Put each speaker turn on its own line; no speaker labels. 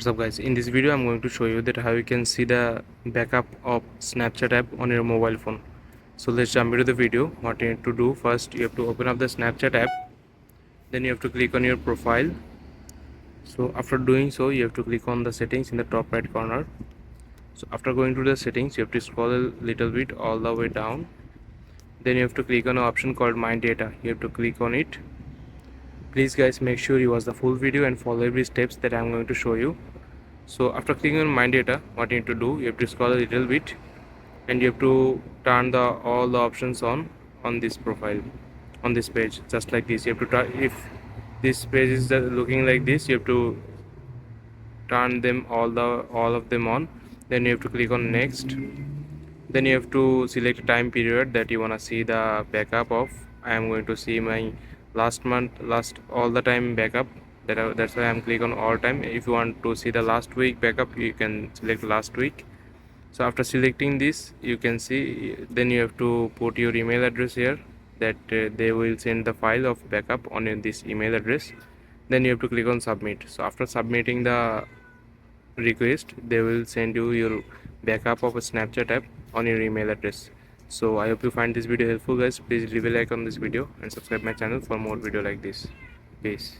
What's up guys, in this video I'm going to show you that how you can see the backup of Snapchat app on your mobile phone. So let's jump into the video. What you need to do, first you have to open up the Snapchat app, then you have to click on your profile. So after doing so, you have to click on the settings in the top right corner. So after going to the settings, you have to scroll a little bit all the way down, then you have to click on an option called My Data. You have to click on it. Please guys, make sure you watch the full video and follow every steps that I'm going to show you. So after clicking on My Data, what you need to do, you have to scroll a little bit and you have to turn all the options on this profile, on this page, just like this. You have to turn, if this page is looking like this, you have to turn them all of them on. Then you have to click on next. Then you have to select a time period that you want to see the backup of. I am going to see my last month, last all the time backup. That's why I'm click on all time. If you want to see the last week backup, you can select last week. So after selecting this, you can see, then you have to put your email address here, that they will send the file of backup on this email address. Then you have to click on submit. So after submitting the request, they will send you your backup of a Snapchat app on your email address. So I hope you find this video helpful guys. Please leave a like on this video and subscribe my channel for more video like this. Peace.